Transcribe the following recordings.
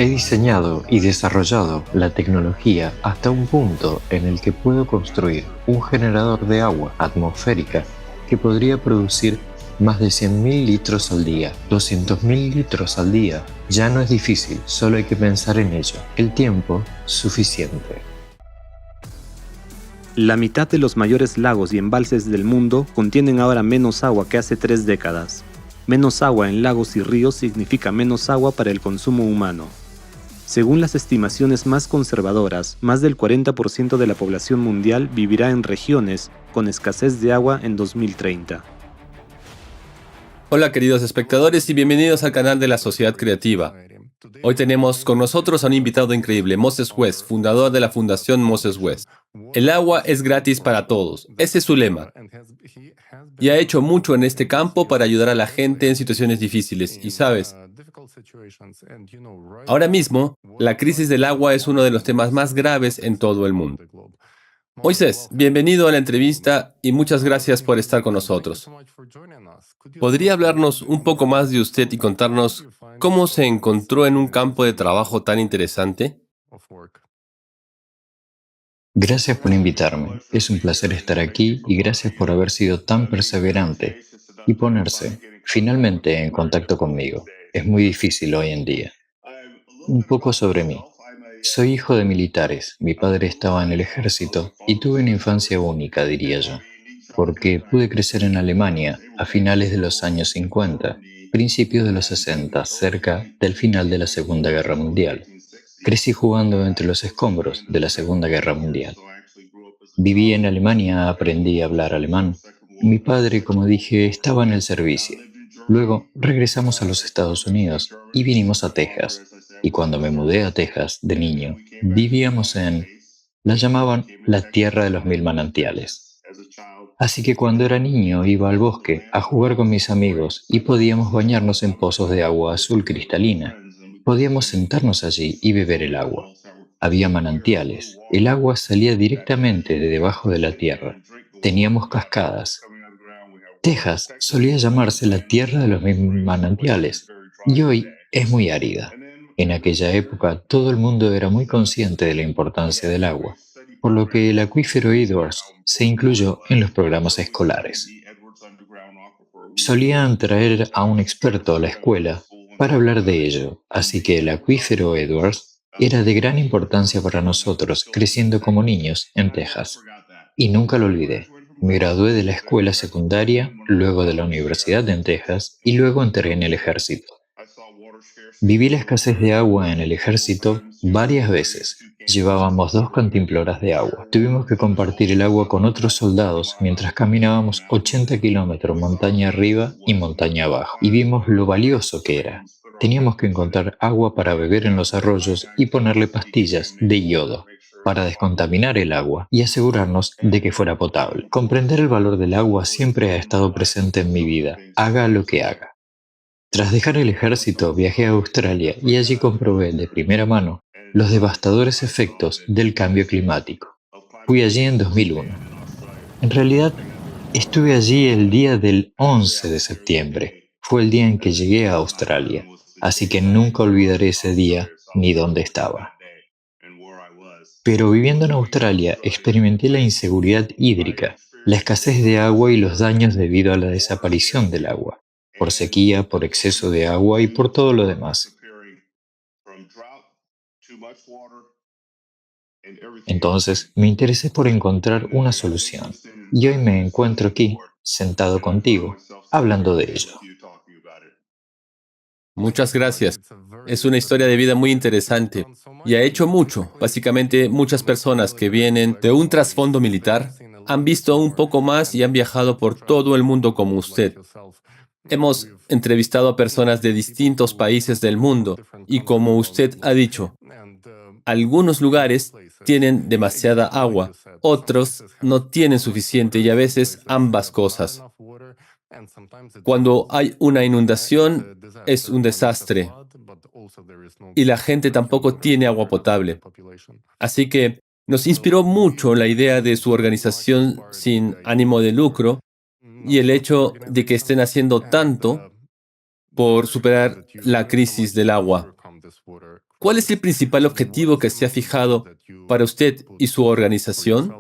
He diseñado y desarrollado la tecnología hasta un punto en el que puedo construir un generador de agua atmosférica que podría producir más de 100.000 litros al día, 200.000 litros al día. Ya no es difícil, solo hay que pensar en ello. El tiempo suficiente. La mitad de los mayores lagos y embalses del mundo contienen ahora menos agua que hace 3 décadas. Menos agua en lagos y ríos significa menos agua para el consumo humano. Según las estimaciones más conservadoras, más del 40% de la población mundial vivirá en regiones con escasez de agua en 2030. Hola queridos espectadores y bienvenidos al canal de la Sociedad Creativa. Hoy tenemos con nosotros a un invitado increíble, Moses West, fundador de la Fundación Moses West. El agua es gratis para todos, ese es su lema. Y ha hecho mucho en este campo para ayudar a la gente en situaciones difíciles. Y sabes, ahora mismo, la crisis del agua es uno de los temas más graves en todo el mundo. Moisés, bienvenido a la entrevista y muchas gracias por estar con nosotros. ¿Podría hablarnos un poco más de usted y contarnos cómo se encontró en un campo de trabajo tan interesante? Gracias por invitarme. Es un placer estar aquí y gracias por haber sido tan perseverante y ponerse finalmente en contacto conmigo. Es muy difícil hoy en día. Un poco sobre mí. Soy hijo de militares. Mi padre estaba en el ejército y tuve una infancia única, diría yo, porque pude crecer en Alemania a finales de los años 50, principios de los 60, cerca del final de la Segunda Guerra Mundial. Crecí jugando entre los escombros de la Segunda Guerra Mundial. Viví en Alemania, aprendí a hablar alemán. Mi padre, como dije, estaba en el servicio. Luego regresamos a los Estados Unidos y vinimos a Texas. Y cuando me mudé a Texas de niño, vivíamos la llamaban la Tierra de los Mil Manantiales. Así que cuando era niño iba al bosque a jugar con mis amigos y podíamos bañarnos en pozos de agua azul cristalina. Podíamos sentarnos allí y beber el agua. Había manantiales. El agua salía directamente de debajo de la tierra. Teníamos cascadas. Texas solía llamarse la tierra de los mil manantiales y hoy es muy árida. En aquella época todo el mundo era muy consciente de la importancia del agua, por lo que el acuífero Edwards se incluyó en los programas escolares. Solían traer a un experto a la escuela para hablar de ello, así que el acuífero Edwards era de gran importancia para nosotros creciendo como niños en Texas. Y nunca lo olvidé. Me gradué de la escuela secundaria, luego de la universidad en Texas y luego entré en el ejército. Viví la escasez de agua en el ejército varias veces. Llevábamos 2 cantimploras de agua. Tuvimos que compartir el agua con otros soldados mientras caminábamos 80 kilómetros montaña arriba y montaña abajo. Y vimos lo valioso que era. Teníamos que encontrar agua para beber en los arroyos y ponerle pastillas de yodo para descontaminar el agua y asegurarnos de que fuera potable. Comprender el valor del agua siempre ha estado presente en mi vida, haga lo que haga. Tras dejar el ejército, viajé a Australia y allí comprobé de primera mano los devastadores efectos del cambio climático. Fui allí en 2001. En realidad, estuve allí el día del 11 de septiembre. Fue el día en que llegué a Australia, así que nunca olvidaré ese día ni dónde estaba. Pero viviendo en Australia, experimenté la inseguridad hídrica, la escasez de agua y los daños debido a la desaparición del agua, por sequía, por exceso de agua y por todo lo demás. Entonces, me interesé por encontrar una solución, y hoy me encuentro aquí, sentado contigo, hablando de ello. Muchas gracias. Es una historia de vida muy interesante y ha hecho mucho. Básicamente, muchas personas que vienen de un trasfondo militar han visto un poco más y han viajado por todo el mundo como usted. Hemos entrevistado a personas de distintos países del mundo y como usted ha dicho, algunos lugares tienen demasiada agua, otros no tienen suficiente y a veces ambas cosas. Cuando hay una inundación es un desastre y la gente tampoco tiene agua potable. Así que nos inspiró mucho la idea de su organización sin ánimo de lucro y el hecho de que estén haciendo tanto por superar la crisis del agua. ¿Cuál es el principal objetivo que se ha fijado para usted y su organización?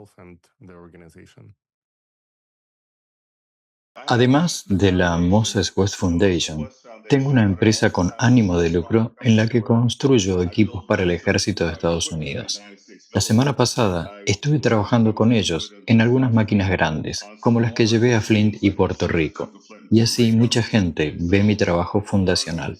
Además de la Moses West Foundation, tengo una empresa con ánimo de lucro en la que construyo equipos para el ejército de Estados Unidos. La semana pasada estuve trabajando con ellos en algunas máquinas grandes, como las que llevé a Flint y Puerto Rico, y así mucha gente ve mi trabajo fundacional.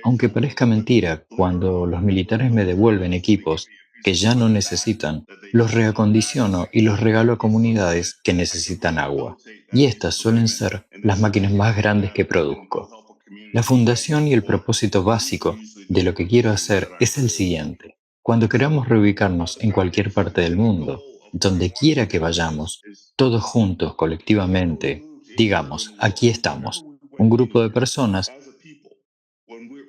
Aunque parezca mentira, cuando los militares me devuelven equipos que ya no necesitan, los reacondiciono y los regalo a comunidades que necesitan agua. Y estas suelen ser las máquinas más grandes que produzco. La fundación y el propósito básico de lo que quiero hacer es el siguiente. Cuando queramos reubicarnos en cualquier parte del mundo, donde quiera que vayamos, todos juntos, colectivamente, digamos, aquí estamos, un grupo de personas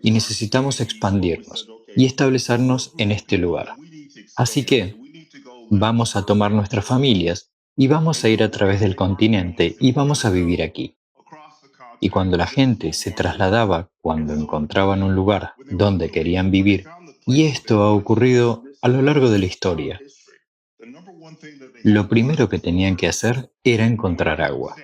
y necesitamos expandirnos y establecernos en este lugar. Así que vamos a tomar nuestras familias y vamos a ir a través del continente y vamos a vivir aquí. Y cuando la gente se trasladaba, cuando encontraban un lugar donde querían vivir, y esto ha ocurrido a lo largo de la historia, lo primero que tenían que hacer era encontrar agua.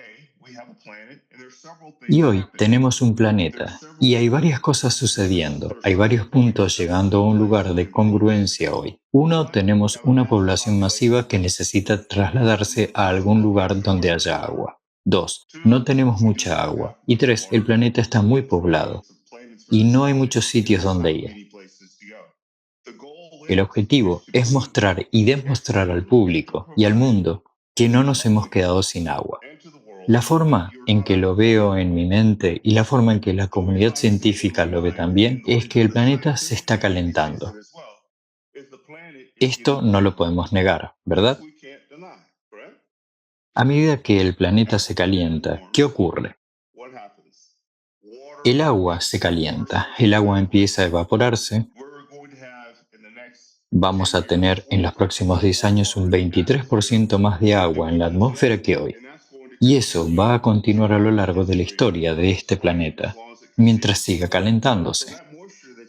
Y hoy tenemos un planeta y hay varias cosas sucediendo, hay varios puntos llegando a un lugar de congruencia hoy. Uno, tenemos una población masiva que necesita trasladarse a algún lugar donde haya agua. Dos, no tenemos mucha agua. Y tres, el planeta está muy poblado y no hay muchos sitios donde ir. El objetivo es mostrar y demostrar al público y al mundo que no nos hemos quedado sin agua. La forma en que lo veo en mi mente y la forma en que la comunidad científica lo ve también es que el planeta se está calentando. Esto no lo podemos negar, ¿verdad? A medida que el planeta se calienta, ¿qué ocurre? El agua se calienta, el agua empieza a evaporarse. Vamos a tener en los próximos 10 años un 23% más de agua en la atmósfera que hoy. Y eso va a continuar a lo largo de la historia de este planeta, mientras siga calentándose.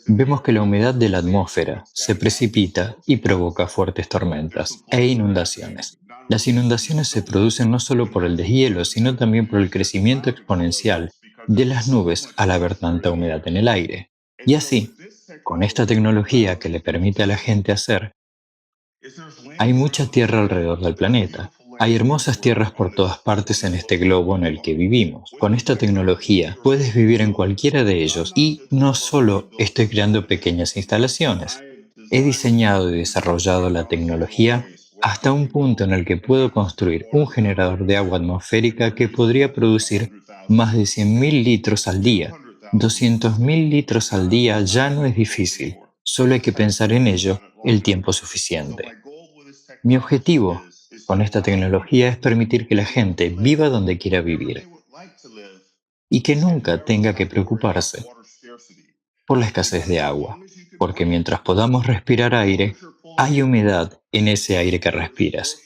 Vemos que la humedad de la atmósfera se precipita y provoca fuertes tormentas e inundaciones. Las inundaciones se producen no solo por el deshielo, sino también por el crecimiento exponencial de las nubes al haber tanta humedad en el aire. Y así, con esta tecnología que le permite a la gente hacer, hay mucha tierra alrededor del planeta. Hay hermosas tierras por todas partes en este globo en el que vivimos. Con esta tecnología puedes vivir en cualquiera de ellos y no solo estoy creando pequeñas instalaciones. He diseñado y desarrollado la tecnología hasta un punto en el que puedo construir un generador de agua atmosférica que podría producir más de 100.000 litros al día. 200.000 litros al día ya no es difícil, solo hay que pensar en ello el tiempo suficiente. Mi objetivo con esta tecnología es permitir que la gente viva donde quiera vivir y que nunca tenga que preocuparse por la escasez de agua, porque mientras podamos respirar aire, hay humedad en ese aire que respiras.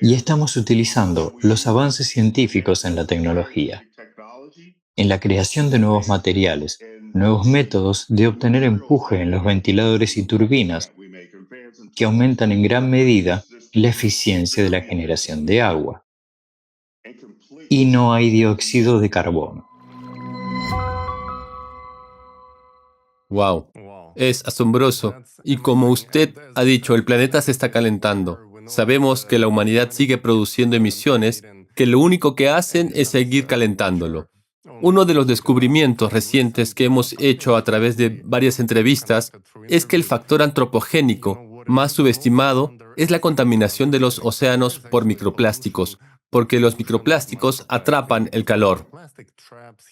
Y estamos utilizando los avances científicos en la tecnología, en la creación de nuevos materiales, nuevos métodos de obtener empuje en los ventiladores y turbinas que aumentan en gran medida la eficiencia de la generación de agua. Y no hay dióxido de carbono. Wow, es asombroso. Y como usted ha dicho, el planeta se está calentando. Sabemos que la humanidad sigue produciendo emisiones que lo único que hacen es seguir calentándolo. Uno de los descubrimientos recientes que hemos hecho a través de varias entrevistas es que el factor antropogénico más subestimado es la contaminación de los océanos por microplásticos, porque los microplásticos atrapan el calor.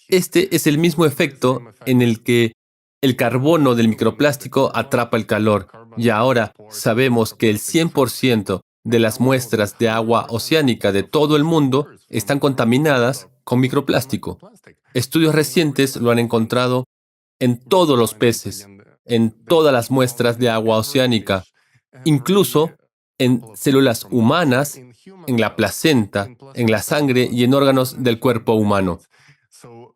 Este es el mismo efecto en el que el carbono del microplástico atrapa el calor, y ahora sabemos que el 100% de las muestras de agua oceánica de todo el mundo están contaminadas con microplástico. Estudios recientes lo han encontrado en todos los peces, en todas las muestras de agua oceánica, incluso en células humanas, en la placenta, en la sangre y en órganos del cuerpo humano.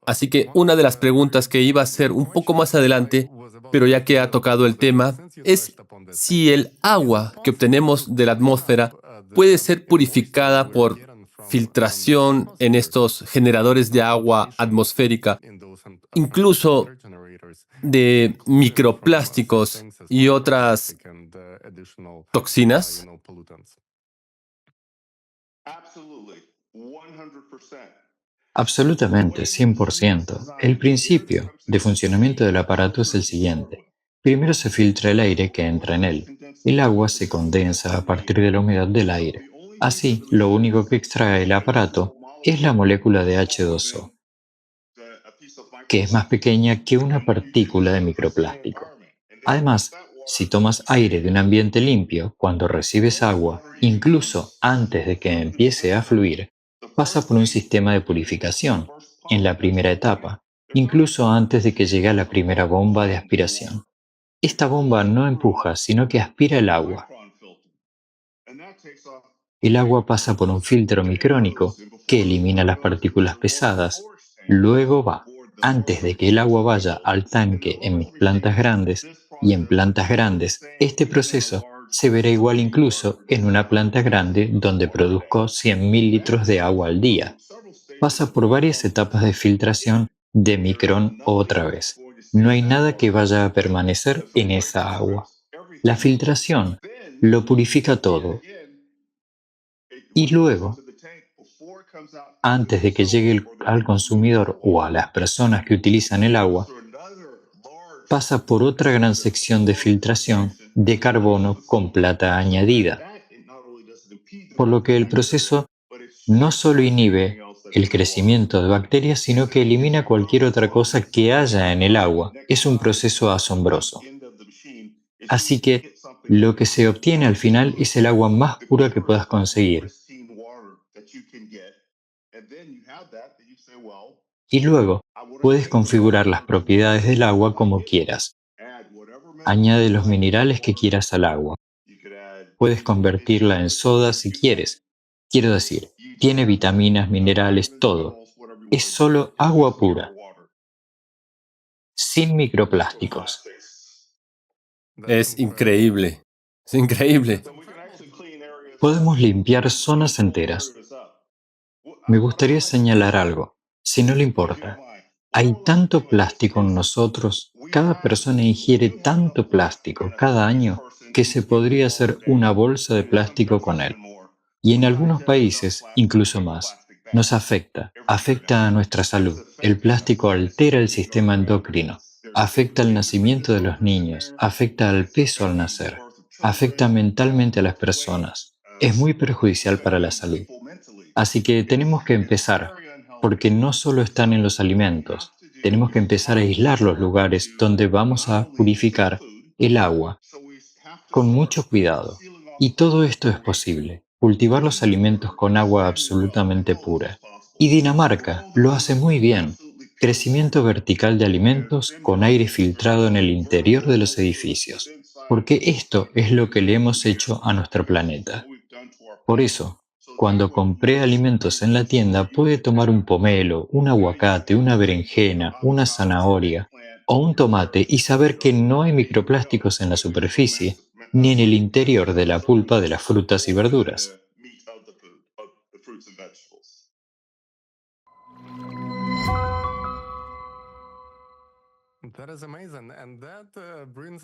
Así que una de las preguntas que iba a hacer un poco más adelante, pero ya que ha tocado el tema, es si el agua que obtenemos de la atmósfera puede ser purificada por filtración en estos generadores de agua atmosférica, incluso de microplásticos y otras toxinas. Absolutamente, 100%. El principio de funcionamiento del aparato es el siguiente. Primero se filtra el aire que entra en él. El agua se condensa a partir de la humedad del aire. Así, lo único que extrae el aparato es la molécula de H2O, que es más pequeña que una partícula de microplástico. Además, si tomas aire de un ambiente limpio, cuando recibes agua, incluso antes de que empiece a fluir, pasa por un sistema de purificación, en la primera etapa, incluso antes de que llegue a la primera bomba de aspiración. Esta bomba no empuja, sino que aspira el agua. El agua pasa por un filtro micrónico que elimina las partículas pesadas. Luego va, antes de que el agua vaya al tanque en mis plantas grandes, y en plantas grandes, este proceso se verá igual incluso en una planta grande donde produzco 100.000 litros de agua al día. Pasa por varias etapas de filtración de micrón otra vez. No hay nada que vaya a permanecer en esa agua. La filtración lo purifica todo y luego, antes de que llegue al consumidor o a las personas que utilizan el agua, pasa por otra gran sección de filtración de carbono con plata añadida, por lo que el proceso no solo inhibe el crecimiento de bacterias, sino que elimina cualquier otra cosa que haya en el agua. Es un proceso asombroso. Así que lo que se obtiene al final es el agua más pura que puedas conseguir. Y luego puedes configurar las propiedades del agua como quieras. Añade los minerales que quieras al agua. Puedes convertirla en soda si quieres. Quiero decir, tiene vitaminas, minerales, todo. Es solo agua pura, sin microplásticos. Es increíble. Es increíble. Podemos limpiar zonas enteras. Me gustaría señalar algo, si no le importa. Hay tanto plástico en nosotros, cada persona ingiere tanto plástico cada año que se podría hacer una bolsa de plástico con él. Y en algunos países, incluso más. Nos afecta a nuestra salud. El plástico altera el sistema endocrino, afecta el nacimiento de los niños, afecta al peso al nacer, afecta mentalmente a las personas. Es muy perjudicial para la salud. Así que tenemos que empezar, porque no solo están en los alimentos, tenemos que empezar a aislar los lugares donde vamos a purificar el agua con mucho cuidado. Y todo esto es posible. Cultivar los alimentos con agua absolutamente pura. Y Dinamarca lo hace muy bien. Crecimiento vertical de alimentos con aire filtrado en el interior de los edificios. Porque esto es lo que le hemos hecho a nuestro planeta. Por eso, cuando compré alimentos en la tienda, pude tomar un pomelo, un aguacate, una berenjena, una zanahoria o un tomate y saber que no hay microplásticos en la superficie ni en el interior de la pulpa de las frutas y verduras.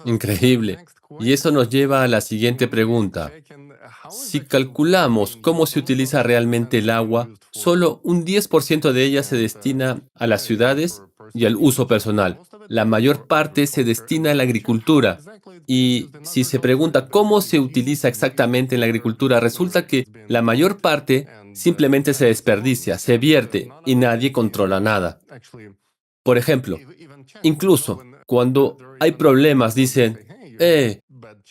Increíble. Y eso nos lleva a la siguiente pregunta. Si calculamos cómo se utiliza realmente el agua, solo un 10% de ella se destina a las ciudades y al uso personal. La mayor parte se destina a la agricultura. Y si se pregunta cómo se utiliza exactamente en la agricultura, resulta que la mayor parte simplemente se desperdicia, se vierte y nadie controla nada. Por ejemplo, incluso cuando hay problemas, dicen,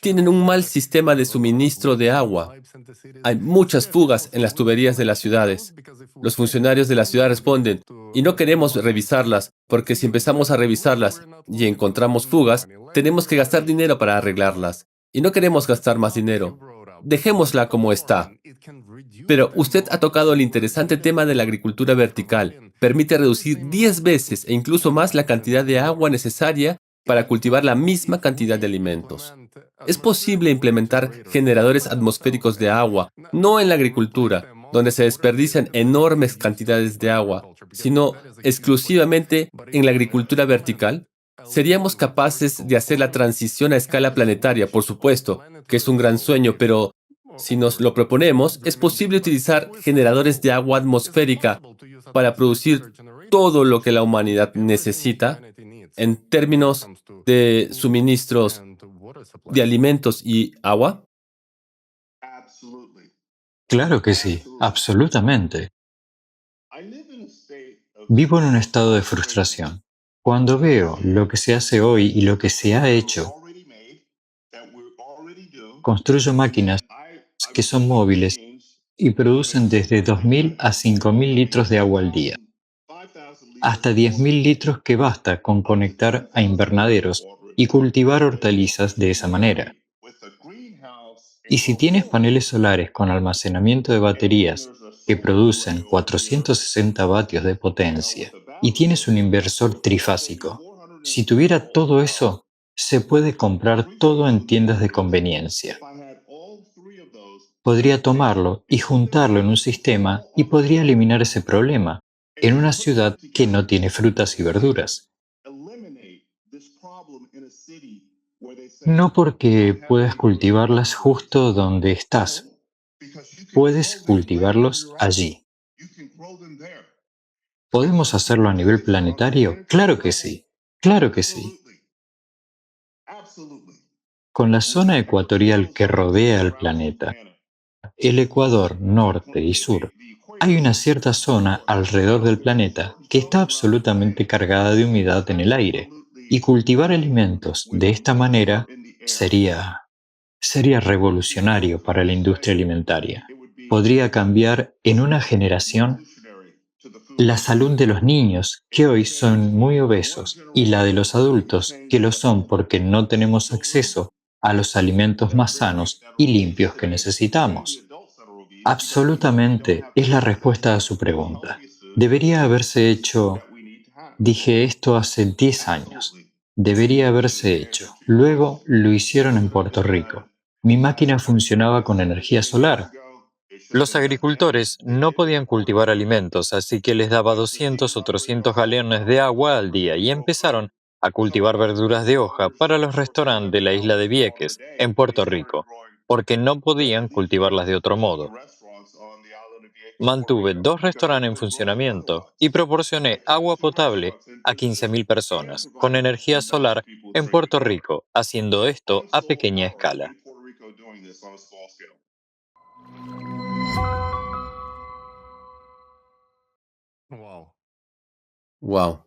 tienen un mal sistema de suministro de agua. Hay muchas fugas en las tuberías de las ciudades. Los funcionarios de la ciudad responden, y no queremos revisarlas, porque si empezamos a revisarlas y encontramos fugas, tenemos que gastar dinero para arreglarlas. Y no queremos gastar más dinero. Dejémosla como está. Pero usted ha tocado el interesante tema de la agricultura vertical. permite reducir 10 veces e incluso más la cantidad de agua necesaria para cultivar la misma cantidad de alimentos. Es posible implementar generadores atmosféricos de agua, no en la agricultura, donde se desperdician enormes cantidades de agua, sino exclusivamente en la agricultura vertical. Seríamos capaces de hacer la transición a escala planetaria, por supuesto, que es un gran sueño, pero si nos lo proponemos, es posible utilizar generadores de agua atmosférica para producir todo lo que la humanidad necesita en términos de suministros de alimentos y agua. Claro que sí, absolutamente. Vivo en un estado de frustración. Cuando veo lo que se hace hoy y lo que se ha hecho, construyo máquinas que son móviles y producen desde 2.000 a 5.000 litros de agua al día, hasta 10.000 litros que basta con conectar a invernaderos y cultivar hortalizas de esa manera. Y si tienes paneles solares con almacenamiento de baterías que producen 460 vatios de potencia y tienes un inversor trifásico, si tuviera todo eso, se puede comprar todo en tiendas de conveniencia. Podría tomarlo y juntarlo en un sistema y podría eliminar ese problema en una ciudad que no tiene frutas y verduras. No porque puedas cultivarlas justo donde estás, puedes cultivarlos allí. ¿Podemos hacerlo a nivel planetario? Claro que sí, claro que sí. Con la zona ecuatorial que rodea el planeta, el Ecuador norte y sur, hay una cierta zona alrededor del planeta que está absolutamente cargada de humedad en el aire, y cultivar alimentos de esta manera sería revolucionario para la industria alimentaria. Podría cambiar en una generación la salud de los niños, que hoy son muy obesos, y la de los adultos, que lo son porque no tenemos acceso a los alimentos más sanos y limpios que necesitamos. Absolutamente es la respuesta a su pregunta. Debería haberse hecho, dije esto hace 10 años. Debería haberse hecho. Luego lo hicieron en Puerto Rico. Mi máquina funcionaba con energía solar. Los agricultores no podían cultivar alimentos, así que les daba 200 o 300 galones de agua al día y empezaron a cultivar verduras de hoja para los restaurantes de la isla de Vieques, en Puerto Rico, porque no podían cultivarlas de otro modo. Mantuve 2 restaurantes en funcionamiento y proporcioné agua potable a 15.000 personas con energía solar en Puerto Rico, haciendo esto a pequeña escala. Wow,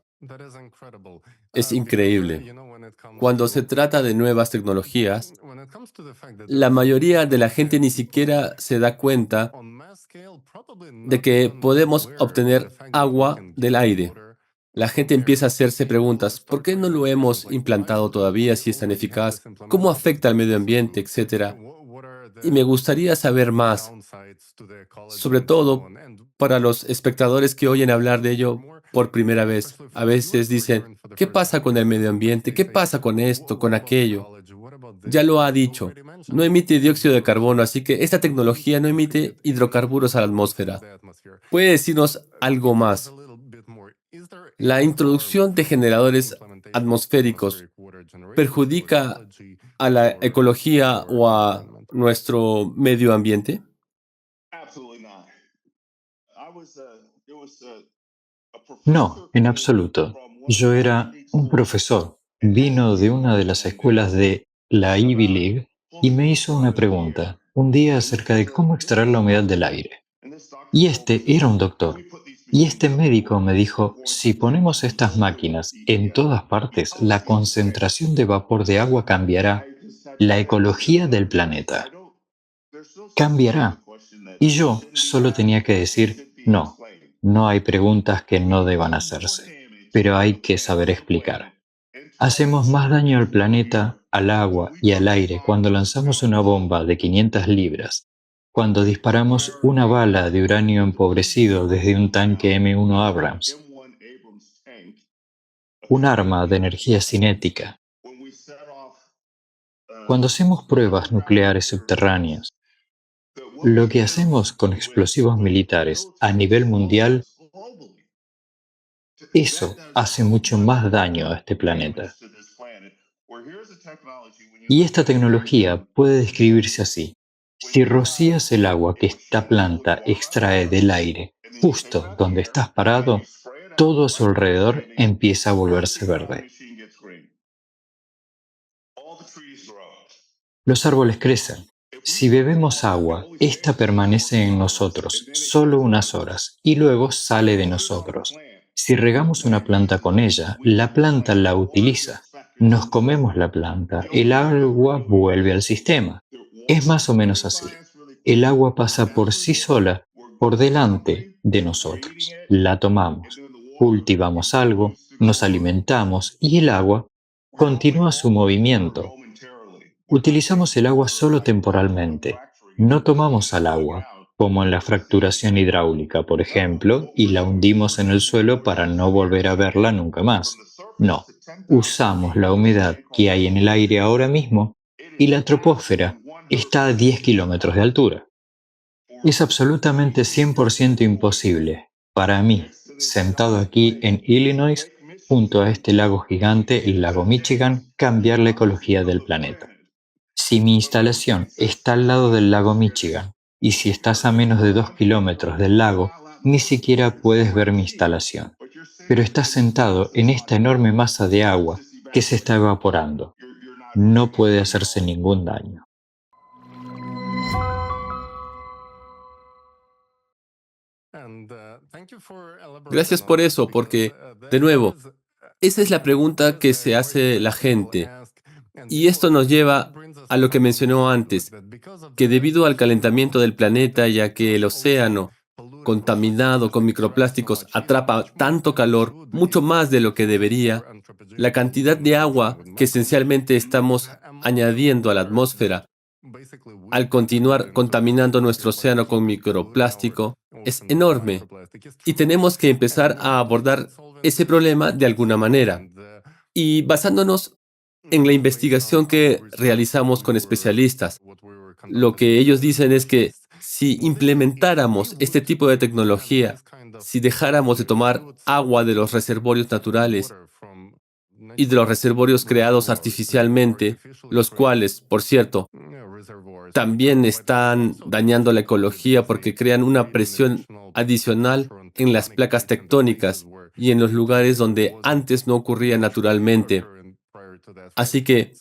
es increíble. Cuando se trata de nuevas tecnologías, la mayoría de la gente ni siquiera se da cuenta de que podemos obtener agua del aire. La gente empieza a hacerse preguntas, ¿por qué no lo hemos implantado todavía si es tan eficaz? ¿Cómo afecta al medio ambiente, etcétera? Y me gustaría saber más, sobre todo para los espectadores que oyen hablar de ello por primera vez. A veces dicen, ¿qué pasa con el medio ambiente? ¿Qué pasa con esto, con aquello? Ya lo ha dicho, no emite dióxido de carbono, así que esta tecnología no emite hidrocarburos a la atmósfera. ¿Puede decirnos algo más? La introducción de generadores atmosféricos perjudica a la ecología o a nuestro medio ambiente? No, en absoluto. Yo era un profesor. Vino de una de las escuelas de la Ivy League y me hizo una pregunta un día acerca de cómo extraer la humedad del aire. Y este era un doctor. Y este médico me dijo, si ponemos estas máquinas en todas partes, la concentración de vapor de agua cambiará. La ecología del planeta cambiará. Y yo solo tenía que decir, no, no hay preguntas que no deban hacerse, pero hay que saber explicar. Hacemos más daño al planeta, al agua y al aire cuando lanzamos una bomba de 500 libras, cuando disparamos una bala de uranio empobrecido desde un tanque M1 Abrams, un arma de energía cinética. Cuando hacemos pruebas nucleares subterráneas, lo que hacemos con explosivos militares a nivel mundial, eso hace mucho más daño a este planeta. Y esta tecnología puede describirse así. Si rocías el agua que esta planta extrae del aire justo donde estás parado, todo a su alrededor empieza a volverse verde. Los árboles crecen. Si bebemos agua, esta permanece en nosotros solo unas horas y luego sale de nosotros. Si regamos una planta con ella, la planta la utiliza. Nos comemos la planta, el agua vuelve al sistema. Es más o menos así. El agua pasa por sí sola por delante de nosotros. La tomamos, cultivamos algo, nos alimentamos y el agua continúa su movimiento. Utilizamos el agua solo temporalmente. No tomamos al agua, como en la fracturación hidráulica, por ejemplo, y la hundimos en el suelo para no volver a verla nunca más. No, usamos la humedad que hay en el aire ahora mismo y la troposfera está a 10 kilómetros de altura. Es absolutamente 100% imposible para mí, sentado aquí en Illinois, junto a este lago gigante, el lago Michigan, cambiar la ecología del planeta. Si mi instalación está al lado del lago Michigan y si estás a menos de 2 kilómetros del lago, ni siquiera puedes ver mi instalación. Pero estás sentado en esta enorme masa de agua que se está evaporando. No puede hacerse ningún daño. Gracias por eso, porque, de nuevo, esa es la pregunta que se hace la gente. Y esto nos lleva a lo que mencionó antes, que debido al calentamiento del planeta, ya que el océano contaminado con microplásticos atrapa tanto calor, mucho más de lo que debería, la cantidad de agua que esencialmente estamos añadiendo a la atmósfera al continuar contaminando nuestro océano con microplástico es enorme y tenemos que empezar a abordar ese problema de alguna manera. Y basándonos en la investigación que realizamos con especialistas, lo que ellos dicen es que si implementáramos este tipo de tecnología, si dejáramos de tomar agua de los reservorios naturales y de los reservorios creados artificialmente, los cuales, por cierto, también están dañando la ecología porque crean una presión adicional en las placas tectónicas y en los lugares donde antes no ocurría naturalmente. Así que,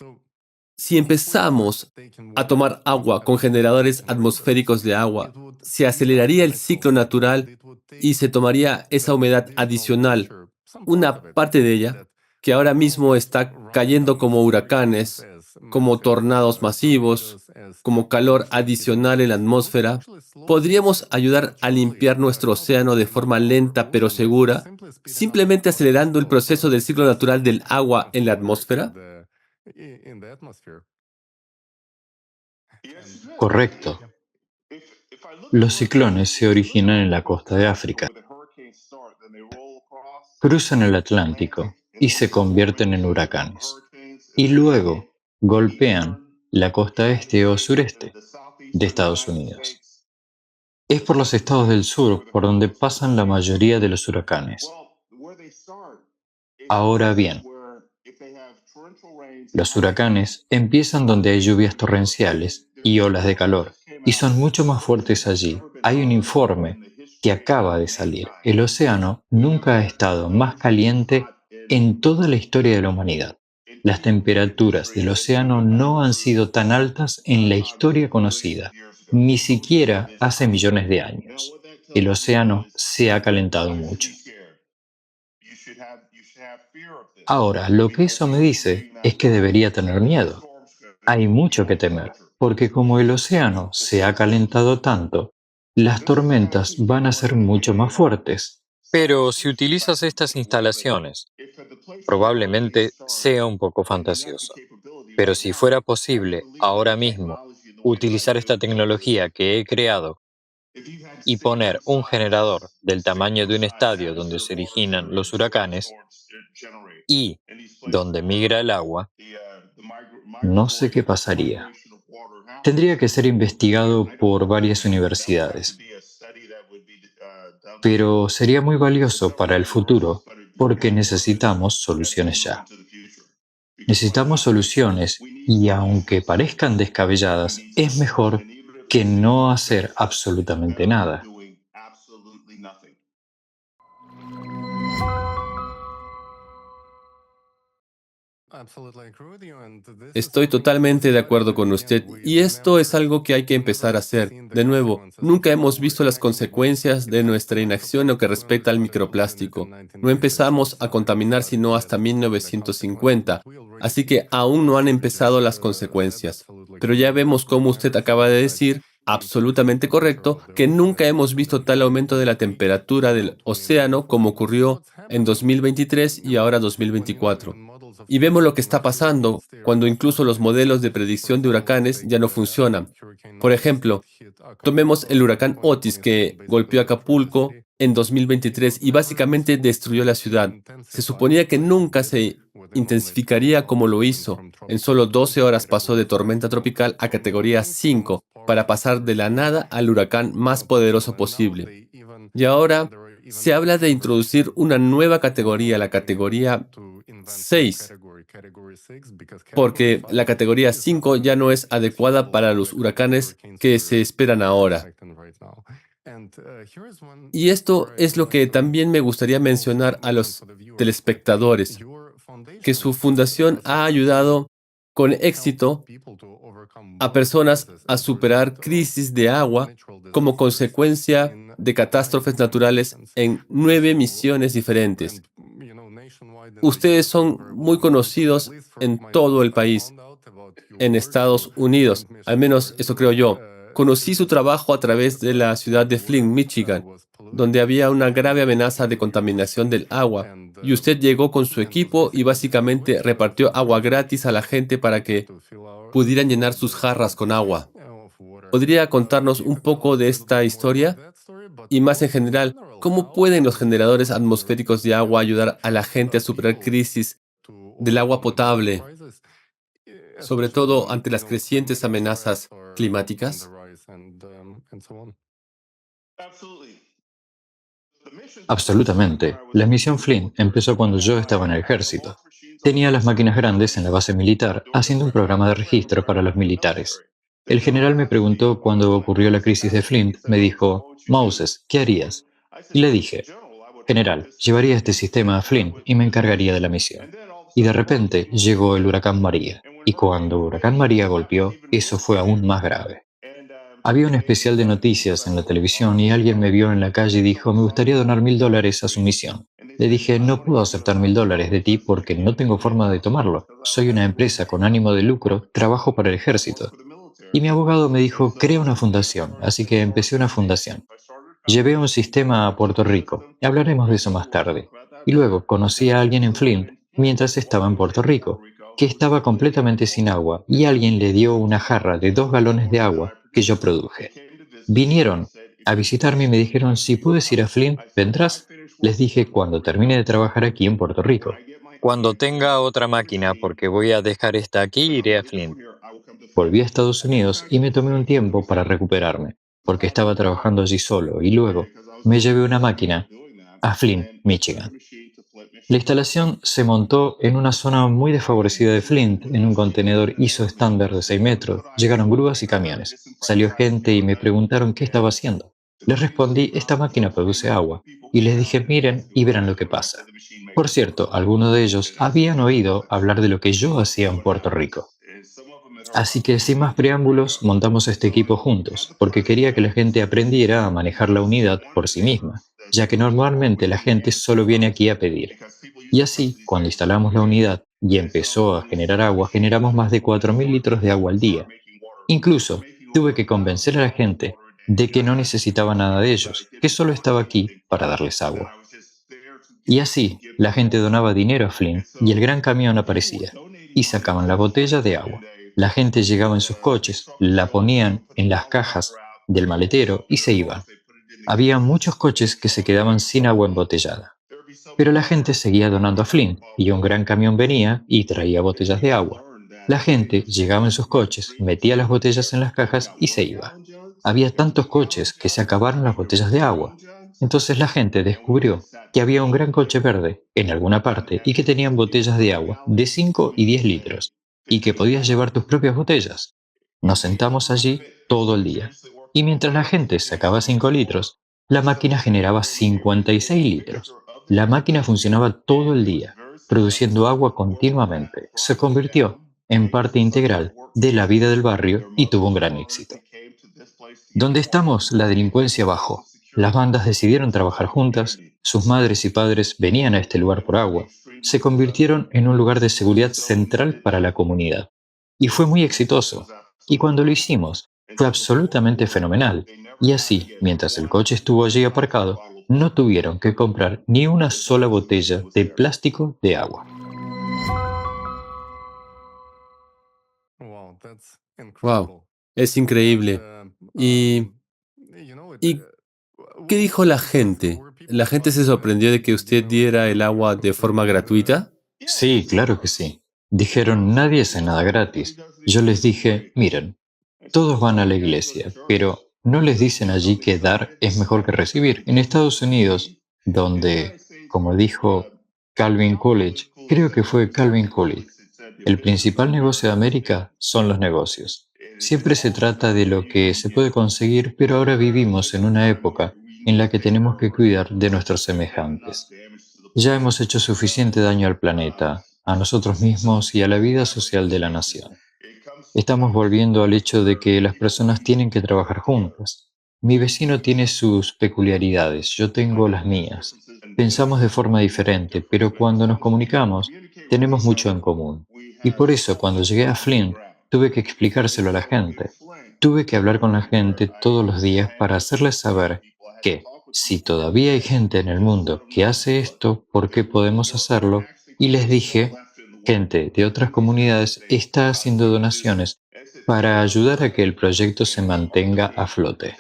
si empezamos a tomar agua con generadores atmosféricos de agua, se aceleraría el ciclo natural y se tomaría esa humedad adicional, una parte de ella, que ahora mismo está cayendo como huracanes, como tornados masivos, como calor adicional en la atmósfera, podríamos ayudar a limpiar nuestro océano de forma lenta pero segura, simplemente acelerando el proceso del ciclo natural del agua en la atmósfera. Correcto. Los ciclones se originan en la costa de África, cruzan el Atlántico y se convierten en huracanes. Y luego golpean la costa este o sureste de Estados Unidos. Es por los estados del sur por donde pasan la mayoría de los huracanes. Ahora bien, los huracanes empiezan donde hay lluvias torrenciales y olas de calor, y son mucho más fuertes allí. Hay un informe que acaba de salir. El océano nunca ha estado más caliente en toda la historia de la humanidad. Las temperaturas del océano no han sido tan altas en la historia conocida, ni siquiera hace millones de años. El océano se ha calentado mucho. Ahora, lo que eso me dice es que debería tener miedo. Hay mucho que temer, porque como el océano se ha calentado tanto, las tormentas van a ser mucho más fuertes. Pero si utilizas estas instalaciones, probablemente sea un poco fantasioso. Pero si fuera posible ahora mismo utilizar esta tecnología que he creado y poner un generador del tamaño de un estadio donde se originan los huracanes y donde migra el agua, no sé qué pasaría. Tendría que ser investigado por varias universidades, pero sería muy valioso para el futuro porque necesitamos soluciones ya. Necesitamos soluciones y aunque parezcan descabelladas, es mejor que no hacer absolutamente nada. Estoy totalmente de acuerdo con usted y esto es algo que hay que empezar a hacer. De nuevo, nunca hemos visto las consecuencias de nuestra inacción en lo que respecta al microplástico. No empezamos a contaminar sino hasta 1950, así que aún no han empezado las consecuencias. Pero ya vemos cómo usted acaba de decir, absolutamente correcto, que nunca hemos visto tal aumento de la temperatura del océano como ocurrió en 2023 y ahora 2024. Y vemos lo que está pasando cuando incluso los modelos de predicción de huracanes ya no funcionan. Por ejemplo, tomemos el huracán Otis que golpeó Acapulco en 2023 y básicamente destruyó la ciudad. Se suponía que nunca se intensificaría como lo hizo. En solo 12 horas pasó de tormenta tropical a categoría 5 para pasar de la nada al huracán más poderoso posible. Y ahora se habla de introducir una nueva categoría, la categoría 6, porque la categoría 5 ya no es adecuada para los huracanes que se esperan ahora. Y esto es lo que también me gustaría mencionar a los telespectadores, que su fundación ha ayudado con éxito a personas a superar crisis de agua como consecuencia de catástrofes naturales en 9 misiones diferentes. Ustedes son muy conocidos en todo el país, en Estados Unidos, al menos eso creo yo. Conocí su trabajo a través de la ciudad de Flint, Michigan, donde había una grave amenaza de contaminación del agua, y usted llegó con su equipo y básicamente repartió agua gratis a la gente para que pudieran llenar sus jarras con agua. ¿Podría contarnos un poco de esta historia? Y más en general, ¿cómo pueden los generadores atmosféricos de agua ayudar a la gente a superar crisis del agua potable, sobre todo ante las crecientes amenazas climáticas? Absolutamente. La misión Flynn empezó cuando yo estaba en el ejército. Tenía las máquinas grandes en la base militar haciendo un programa de registro para los militares. El general me preguntó cuando ocurrió la crisis de Flint, me dijo, Moses, ¿qué harías? Y le dije, General, llevaría este sistema a Flint y me encargaría de la misión. Y de repente llegó el huracán María. Y cuando huracán María golpeó, eso fue aún más grave. Había un especial de noticias en la televisión y alguien me vio en la calle y dijo, me gustaría donar $1000 a su misión. Le dije, no puedo aceptar $1000 de ti porque no tengo forma de tomarlo. Soy una empresa con ánimo de lucro, trabajo para el ejército. Y mi abogado me dijo, crea una fundación, así que empecé una fundación. Llevé un sistema a Puerto Rico, hablaremos de eso más tarde. Y luego conocí a alguien en Flint mientras estaba en Puerto Rico, que estaba completamente sin agua y alguien le dio una jarra de 2 galones de agua que yo produje. Vinieron a visitarme y me dijeron, si puedes ir a Flint, ¿vendrás? Les dije, cuando termine de trabajar aquí en Puerto Rico. Cuando tenga otra máquina, porque voy a dejar esta aquí, iré a Flint. Volví a Estados Unidos y me tomé un tiempo para recuperarme, porque estaba trabajando allí solo, y luego me llevé una máquina a Flint, Michigan. La instalación se montó en una zona muy desfavorecida de Flint, en un contenedor ISO estándar de 6 metros. Llegaron grúas y camiones. Salió gente y me preguntaron qué estaba haciendo. Les respondí, esta máquina produce agua. Y les dije, miren y verán lo que pasa. Por cierto, algunos de ellos habían oído hablar de lo que yo hacía en Puerto Rico. Así que sin más preámbulos, montamos este equipo juntos, porque quería que la gente aprendiera a manejar la unidad por sí misma, ya que normalmente la gente solo viene aquí a pedir. Y así, cuando instalamos la unidad y empezó a generar agua, generamos más de 4000 litros de agua al día. Incluso, tuve que convencer a la gente de que no necesitaba nada de ellos, que solo estaba aquí para darles agua. Y así, la gente donaba dinero a Flynn y el gran camión aparecía, y sacaban la botella de agua. La gente llegaba en sus coches, la ponían en las cajas del maletero y se iban. Había muchos coches que se quedaban sin agua embotellada. Pero la gente seguía donando a Flint y un gran camión venía y traía botellas de agua. La gente llegaba en sus coches, metía las botellas en las cajas y se iba. Había tantos coches que se acabaron las botellas de agua. Entonces la gente descubrió que había un gran coche verde en alguna parte y que tenían botellas de agua de 5 y 10 litros y que podías llevar tus propias botellas. Nos sentamos allí todo el día y mientras la gente sacaba 5 litros, la máquina generaba 56 litros. La máquina funcionaba todo el día, produciendo agua continuamente. Se convirtió en parte integral de la vida del barrio y tuvo un gran éxito. Donde estamos, la delincuencia bajó. Las bandas decidieron trabajar juntas, sus madres y padres venían a este lugar por agua. Se convirtieron en un lugar de seguridad central para la comunidad. Y fue muy exitoso. Y cuando lo hicimos, fue absolutamente fenomenal. Y así, mientras el coche estuvo allí aparcado, no tuvieron que comprar ni una sola botella de plástico de agua. Wow, es increíble. ¿Y, y qué dijo la gente? ¿La gente se sorprendió de que usted diera el agua de forma gratuita? Sí, claro que sí. Dijeron, nadie hace nada gratis. Yo les dije, miren, todos van a la iglesia, pero no les dicen allí que dar es mejor que recibir. En Estados Unidos, donde, como dijo Calvin Coolidge, creo que fue Calvin Coolidge, el principal negocio de América son los negocios. Siempre se trata de lo que se puede conseguir, pero ahora vivimos en una época en la que tenemos que cuidar de nuestros semejantes. Ya hemos hecho suficiente daño al planeta, a nosotros mismos y a la vida social de la nación. Estamos volviendo al hecho de que las personas tienen que trabajar juntas. Mi vecino tiene sus peculiaridades, yo tengo las mías. Pensamos de forma diferente, pero cuando nos comunicamos, tenemos mucho en común. Y por eso, cuando llegué a Flint, tuve que explicárselo a la gente. Tuve que hablar con la gente todos los días para hacerles saber que, si todavía hay gente en el mundo que hace esto, ¿por qué podemos hacerlo? Y les dije, gente de otras comunidades está haciendo donaciones para ayudar a que el proyecto se mantenga a flote.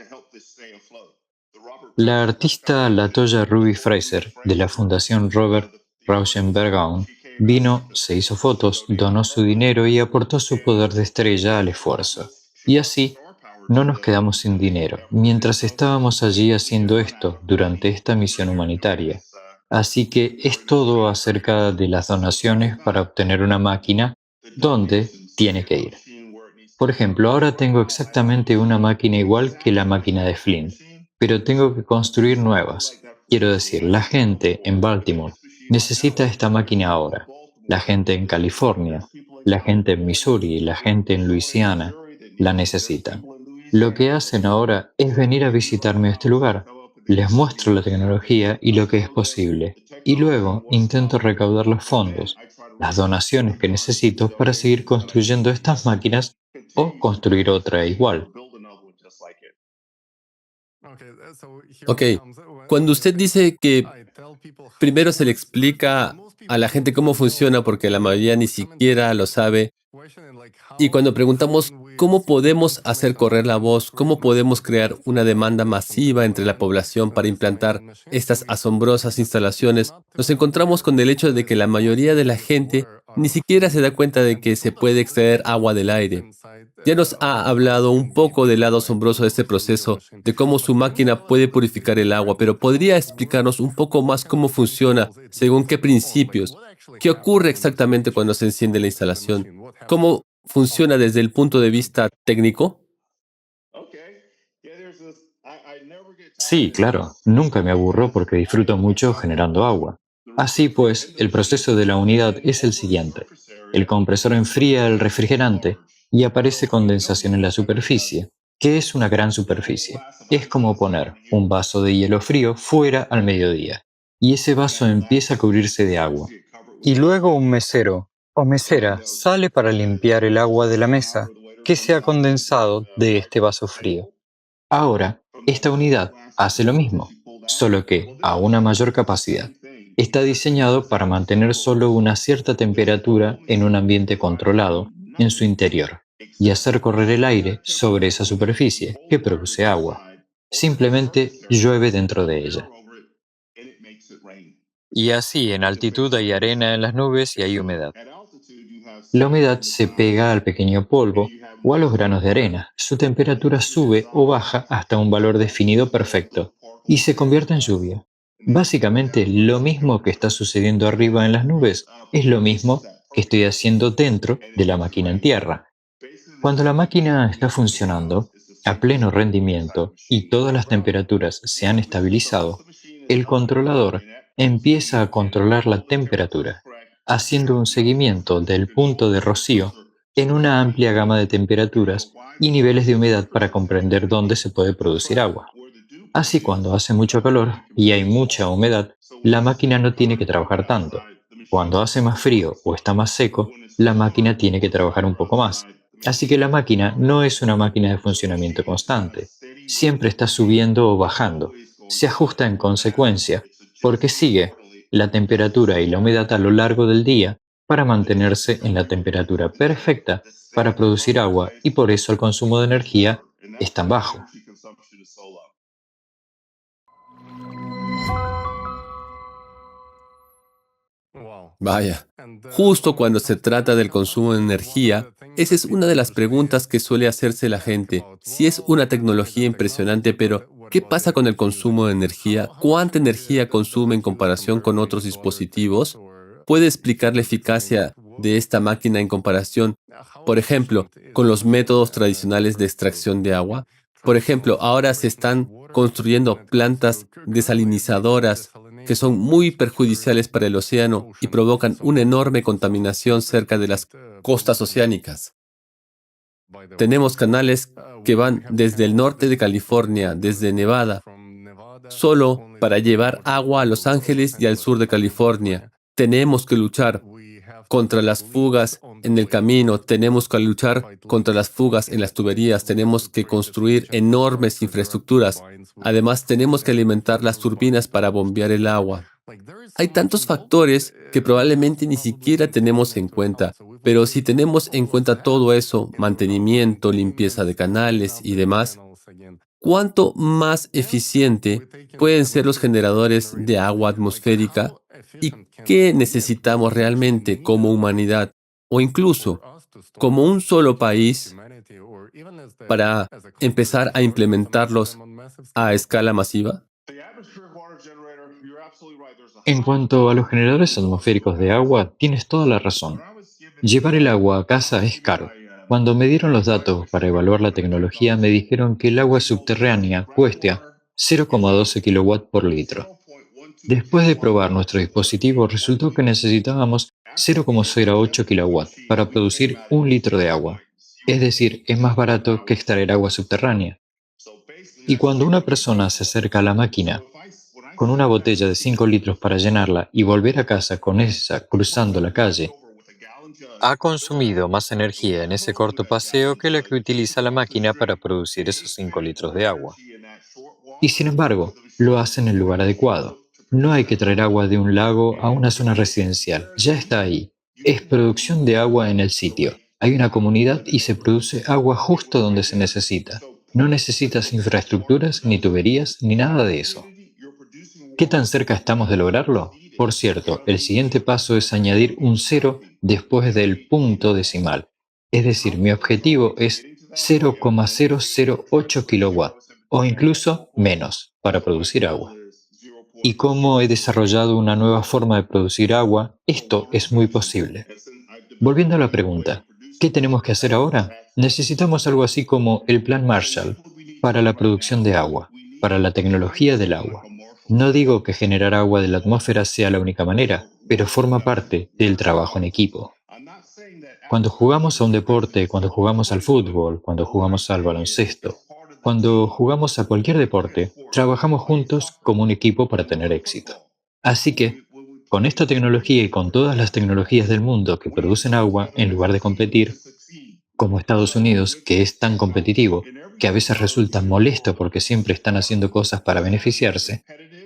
La artista Latoya Ruby Fraser, de la Fundación Robert Rauschenberg, vino, se hizo fotos, donó su dinero y aportó su poder de estrella al esfuerzo. Y así, no nos quedamos sin dinero mientras estábamos allí haciendo esto durante esta misión humanitaria. Así que es todo acerca de las donaciones para obtener una máquina donde tiene que ir. Por ejemplo, ahora tengo exactamente una máquina igual que la máquina de Flint, pero tengo que construir nuevas. Quiero decir, la gente en Baltimore necesita esta máquina ahora. La gente en California, la gente en Missouri, la gente en Luisiana la necesitan. Lo que hacen ahora es venir a visitarme a este lugar. Les muestro la tecnología y lo que es posible. Y luego intento recaudar los fondos, las donaciones que necesito para seguir construyendo estas máquinas o construir otra igual. Ok, cuando usted dice que primero se le explica a la gente cómo funciona porque la mayoría ni siquiera lo sabe, y cuando preguntamos cómo podemos hacer correr la voz, cómo podemos crear una demanda masiva entre la población para implantar estas asombrosas instalaciones, nos encontramos con el hecho de que la mayoría de la gente ni siquiera se da cuenta de que se puede extraer agua del aire. Ya nos ha hablado un poco del lado asombroso de este proceso, de cómo su máquina puede purificar el agua, pero ¿podría explicarnos un poco más cómo funciona, según qué principios? ¿Qué ocurre exactamente cuando se enciende la instalación? ¿Cómo funciona desde el punto de vista técnico? Sí, claro, nunca me aburro porque disfruto mucho generando agua. Así pues, el proceso de la unidad es el siguiente. El compresor enfría el refrigerante y aparece condensación en la superficie. ¿Qué es una gran superficie? Es como poner un vaso de hielo frío fuera al mediodía, y ese vaso empieza a cubrirse de agua. Y luego un mesero o mesera sale para limpiar el agua de la mesa que se ha condensado de este vaso frío. Ahora, esta unidad hace lo mismo, solo que a una mayor capacidad. Está diseñado para mantener solo una cierta temperatura en un ambiente controlado en su interior. y hacer correr el aire sobre esa superficie que produce agua. Simplemente llueve dentro de ella. Y así, en altitud hay arena en las nubes y hay humedad. La humedad se pega al pequeño polvo o a los granos de arena. Su temperatura sube o baja hasta un valor definido perfecto y se convierte en lluvia. Básicamente, lo mismo que está sucediendo arriba en las nubes es lo mismo que estoy haciendo dentro de la máquina en tierra. Cuando la máquina está funcionando a pleno rendimiento y todas las temperaturas se han estabilizado, el controlador empieza a controlar la temperatura, haciendo un seguimiento del punto de rocío en una amplia gama de temperaturas y niveles de humedad para comprender dónde se puede producir agua. Así, cuando hace mucho calor y hay mucha humedad, la máquina no tiene que trabajar tanto. Cuando hace más frío o está más seco, la máquina tiene que trabajar un poco más. Así que la máquina no es una máquina de funcionamiento constante. Siempre está subiendo o bajando. Se ajusta en consecuencia, porque sigue la temperatura y la humedad a lo largo del día para mantenerse en la temperatura perfecta para producir agua, y por eso el consumo de energía es tan bajo. Vaya, justo cuando se trata del consumo de energía, esa es una de las preguntas que suele hacerse la gente. Si es una tecnología impresionante, pero ¿qué pasa con el consumo de energía? ¿Cuánta energía consume en comparación con otros dispositivos? ¿Puede explicar la eficacia de esta máquina en comparación, por ejemplo, con los métodos tradicionales de extracción de agua? Por ejemplo, ahora se están construyendo plantas desalinizadoras que son muy perjudiciales para el océano y provocan una enorme contaminación cerca de las costas oceánicas. Tenemos canales que van desde el norte de California, desde Nevada, solo para llevar agua a Los Ángeles y al sur de California. Tenemos que luchar contra las fugas en el camino, tenemos que luchar contra las fugas en las tuberías, tenemos que construir enormes infraestructuras. Además, tenemos que alimentar las turbinas para bombear el agua. Hay tantos factores que probablemente ni siquiera tenemos en cuenta, pero si tenemos en cuenta todo eso, mantenimiento, limpieza de canales y demás, ¿cuánto más eficiente pueden ser los generadores de agua atmosférica? ¿Y qué necesitamos realmente como humanidad o incluso como un solo país para empezar a implementarlos a escala masiva? En cuanto a los generadores atmosféricos de agua, tienes toda la razón. Llevar el agua a casa es caro. Cuando me dieron los datos para evaluar la tecnología, me dijeron que el agua subterránea cuesta 0,12 kilowatts por litro. Después de probar nuestro dispositivo, resultó que necesitábamos 0,08 kilowatts para producir un litro de agua. Es decir, es más barato que extraer agua subterránea. Y cuando una persona se acerca a la máquina con una botella de 5 litros para llenarla y volver a casa con esa cruzando la calle, ha consumido más energía en ese corto paseo que la que utiliza la máquina para producir esos 5 litros de agua. Y sin embargo, lo hace en el lugar adecuado. No hay que traer agua de un lago a una zona residencial. Ya está ahí. Es producción de agua en el sitio. Hay una comunidad y se produce agua justo donde se necesita. No necesitas infraestructuras, ni tuberías, ni nada de eso. ¿Qué tan cerca estamos de lograrlo? Por cierto, el siguiente paso es añadir un cero después del punto decimal. Es decir, mi objetivo es 0,008 kilowatts o incluso menos para producir agua. ¿Y cómo he desarrollado una nueva forma de producir agua? Esto es muy posible. Volviendo a la pregunta, ¿qué tenemos que hacer ahora? Necesitamos algo así como el Plan Marshall para la producción de agua, para la tecnología del agua. No digo que generar agua de la atmósfera sea la única manera, pero forma parte del trabajo en equipo. Cuando jugamos a un deporte, cuando jugamos al fútbol, cuando jugamos al baloncesto, cuando jugamos a cualquier deporte, trabajamos juntos como un equipo para tener éxito. Así que, con esta tecnología y con todas las tecnologías del mundo que producen agua, en lugar de competir, como Estados Unidos, que es tan competitivo, que a veces resulta molesto porque siempre están haciendo cosas para beneficiarse,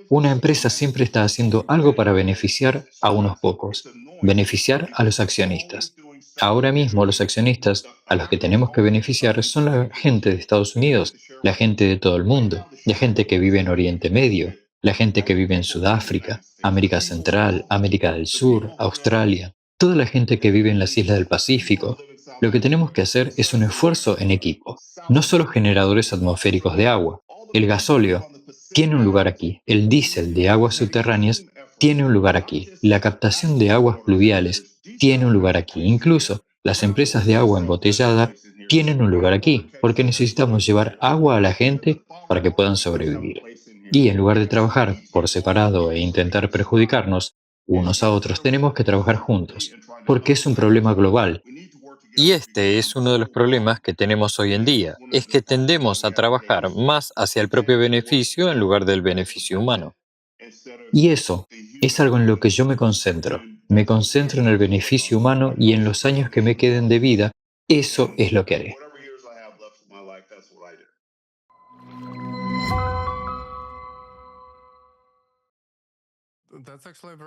una empresa siempre está haciendo algo para beneficiar a unos pocos, beneficiar a los accionistas. Ahora mismo los accionistas a los que tenemos que beneficiar son la gente de Estados Unidos, la gente de todo el mundo, la gente que vive en Oriente Medio, la gente que vive en Sudáfrica, América Central, América del Sur, Australia, toda la gente que vive en las islas del Pacífico. Lo que tenemos que hacer es un esfuerzo en equipo, no solo generadores atmosféricos de agua. El gasóleo tiene un lugar aquí, el diésel de aguas subterráneas tiene un lugar aquí, la captación de aguas pluviales tiene un lugar aquí. Incluso las empresas de agua embotellada tienen un lugar aquí, porque necesitamos llevar agua a la gente para que puedan sobrevivir. Y en lugar de trabajar por separado e intentar perjudicarnos unos a otros, tenemos que trabajar juntos, porque es un problema global. Y este es uno de los problemas que tenemos hoy en día, es que tendemos a trabajar más hacia el propio beneficio en lugar del beneficio humano. Y eso es algo en lo que yo me concentro. Me concentro en el beneficio humano y en los años que me queden de vida, eso es lo que haré.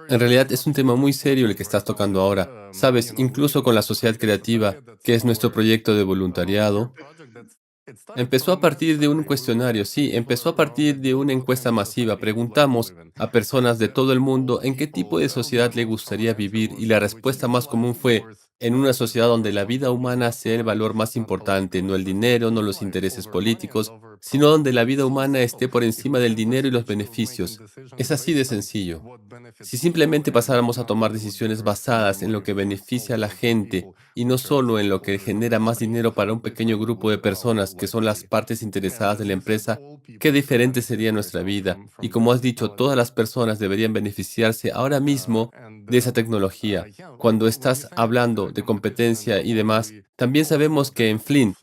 En realidad es un tema muy serio el que estás tocando ahora. Sabes, incluso con la sociedad creativa, que es nuestro proyecto de voluntariado, empezó a partir de un cuestionario, sí, empezó a partir de una encuesta masiva. Preguntamos a personas de todo el mundo en qué tipo de sociedad le gustaría vivir y la respuesta más común fue en una sociedad donde la vida humana sea el valor más importante, no el dinero, no los intereses políticos, sino donde la vida humana esté por encima del dinero y los beneficios. Es así de sencillo. Si simplemente pasáramos a tomar decisiones basadas en lo que beneficia a la gente y no solo en lo que genera más dinero para un pequeño grupo de personas que son las partes interesadas de la empresa, qué diferente sería nuestra vida. Y como has dicho, todas las personas deberían beneficiarse ahora mismo de esa tecnología. Cuando estás hablando de competencia y demás, también sabemos que en Flint,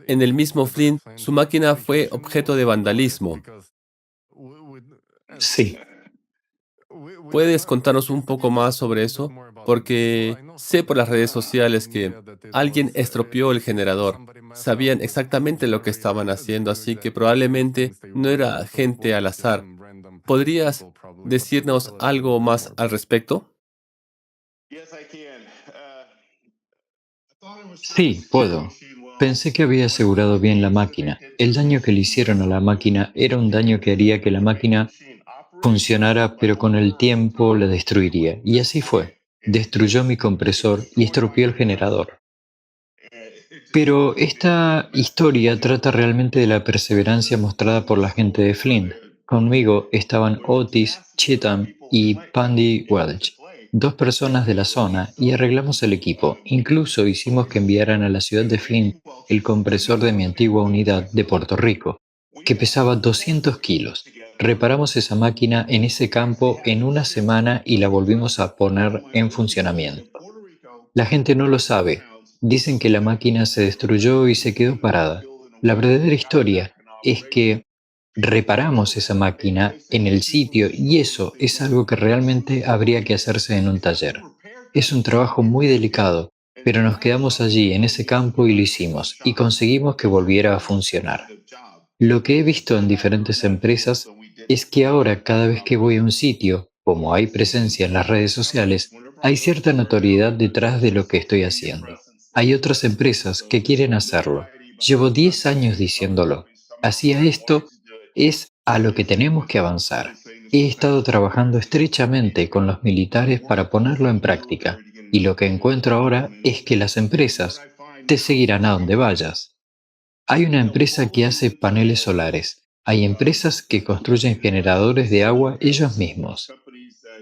en el mismo Flint, su máquina fue objeto de vandalismo. Sí, ¿Puedes contarnos un poco más sobre eso? Porque sé por las redes sociales que alguien estropeó el generador. Sabían exactamente lo que estaban haciendo, así que probablemente no era gente al azar. ¿Podrías decirnos algo más al respecto? sí, puedo. Pensé que había asegurado bien la máquina. El daño que le hicieron a la máquina era un daño que haría que la máquina funcionara, pero con el tiempo la destruiría. Y así fue. Destruyó mi compresor y estropeó el generador. Pero esta historia trata realmente de la perseverancia mostrada por la gente de Flint. Conmigo estaban Otis, Cheatham y Pandy Welch, dos personas de la zona, y arreglamos el equipo. Incluso hicimos que enviaran a la ciudad de Flint el compresor de mi antigua unidad de Puerto Rico, que pesaba 200 kilos. Reparamos esa máquina en ese campo en una semana y la volvimos a poner en funcionamiento. La gente no lo sabe. Dicen que la máquina se destruyó y se quedó parada. La verdadera historia es que reparamos esa máquina en el sitio y eso es algo que realmente habría que hacerse en un taller. Es un trabajo muy delicado, pero nos quedamos allí en ese campo y lo hicimos y conseguimos que volviera a funcionar. Lo que he visto en diferentes empresas es que ahora cada vez que voy a un sitio, como hay presencia en las redes sociales, hay cierta notoriedad detrás de lo que estoy haciendo. Hay otras empresas que quieren hacerlo. Llevo 10 años diciéndolo. Hacia esto es a lo que tenemos que avanzar. He estado trabajando estrechamente con los militares para ponerlo en práctica, y lo que encuentro ahora es que las empresas te seguirán a donde vayas. Hay una empresa que hace paneles solares. Hay empresas que construyen generadores de agua ellos mismos.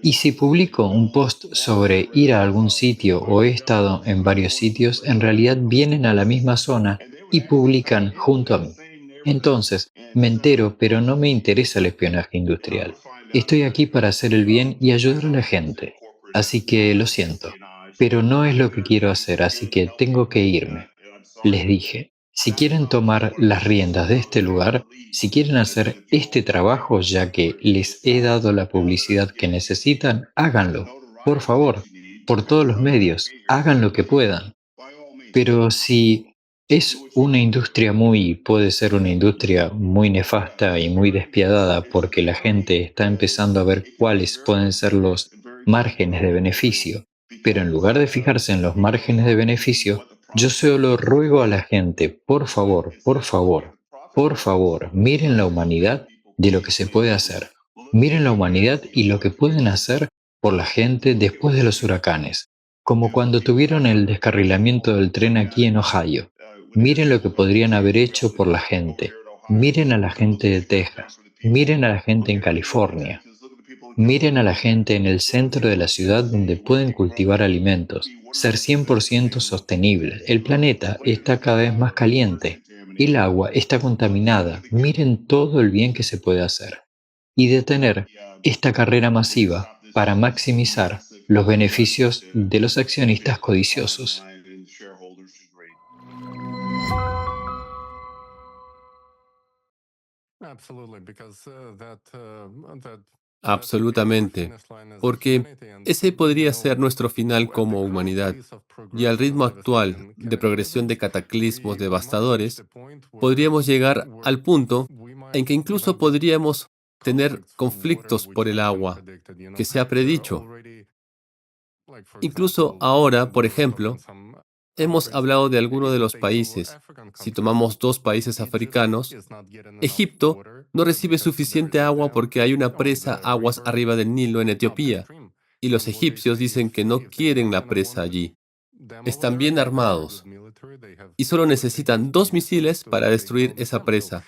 Y si publico un post sobre ir a algún sitio o he estado en varios sitios, en realidad vienen a la misma zona y publican junto a mí. Entonces, me entero, pero no me interesa el espionaje industrial. Estoy aquí para hacer el bien y ayudar a la gente. Así que lo siento, pero no es lo que quiero hacer, así que tengo que irme. Les dije, si quieren tomar las riendas de este lugar, si quieren hacer este trabajo ya que les he dado la publicidad que necesitan, háganlo. Por favor, por todos los medios, hagan lo que puedan. Pero si es una industria puede ser una industria muy nefasta y muy despiadada porque la gente está empezando a ver cuáles pueden ser los márgenes de beneficio, Pero en lugar de fijarse en los márgenes de beneficio, yo solo ruego a la gente, por favor, por favor, por favor, miren la humanidad de lo que se puede hacer. Miren la humanidad y lo que pueden hacer por la gente después de los huracanes, como cuando tuvieron el descarrilamiento del tren aquí en Ohio. Miren lo que podrían haber hecho por la gente. Miren a la gente de Texas. Miren a la gente en California. Miren a la gente en el centro de la ciudad donde pueden cultivar alimentos, ser 100% sostenibles. El planeta está cada vez más caliente. El agua está contaminada. Miren todo el bien que se puede hacer. Y detener esta carrera masiva para maximizar los beneficios de los accionistas codiciosos. Absolutamente. Porque ese podría ser nuestro final como humanidad. Y al ritmo actual de progresión de cataclismos devastadores, podríamos llegar al punto en que incluso podríamos tener conflictos por el agua, que se ha predicho. Incluso ahora, por ejemplo, hemos hablado de algunos de los países. Si tomamos dos países africanos, Egipto no recibe suficiente agua porque hay una presa aguas arriba del Nilo en Etiopía, y los egipcios dicen que no quieren la presa allí. Están bien armados y solo necesitan 2 misiles para destruir esa presa.